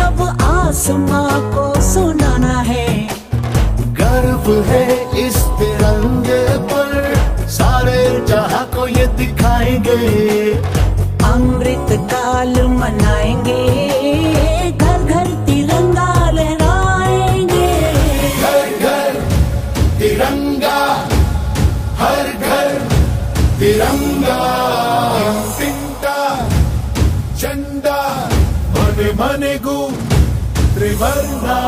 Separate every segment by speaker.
Speaker 1: अब आसमां को सुनाना है।
Speaker 2: गर्व है इस तिरंगे पर, सारे जहां को ये दिखाएंगे।
Speaker 1: अमृत काल मनाएंगे, घर घर तिरंगा लहराएंगे।
Speaker 2: घर घर तिरंगा, हर घर तिरंगा। तिंटा झंडा मने मनेगू त्रिवर्णा।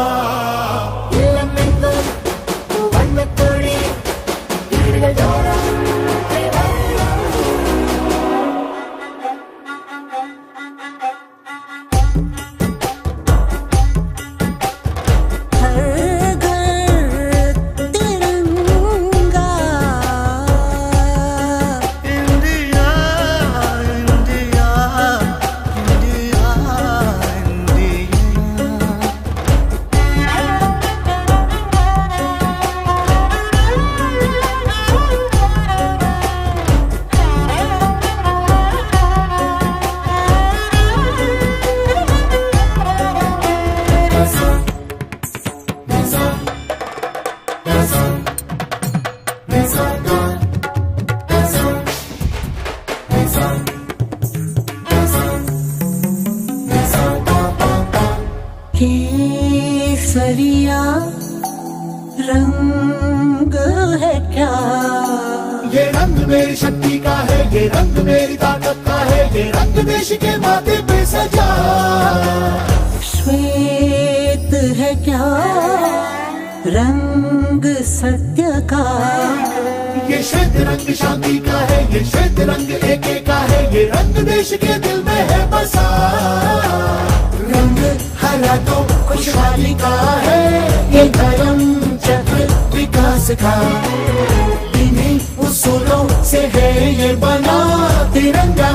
Speaker 1: केसरिया रंग है क्या?
Speaker 2: ये रंग मेरी शक्ति का है, ये रंग मेरी ताकत का है, ये रंग देश के माथे पे सजा।
Speaker 1: श्वेत है क्या रंग सत्य का?
Speaker 2: ये श्वेत रंग शांति का है, ये श्वेत रंग एके का है, ये रंग देश के दिल में है बसा। रंग हरा तो खुशहाली का है, ये धर्म चक्र विकास का। इन्हीं उसूलों से है ये बना तिरंगा।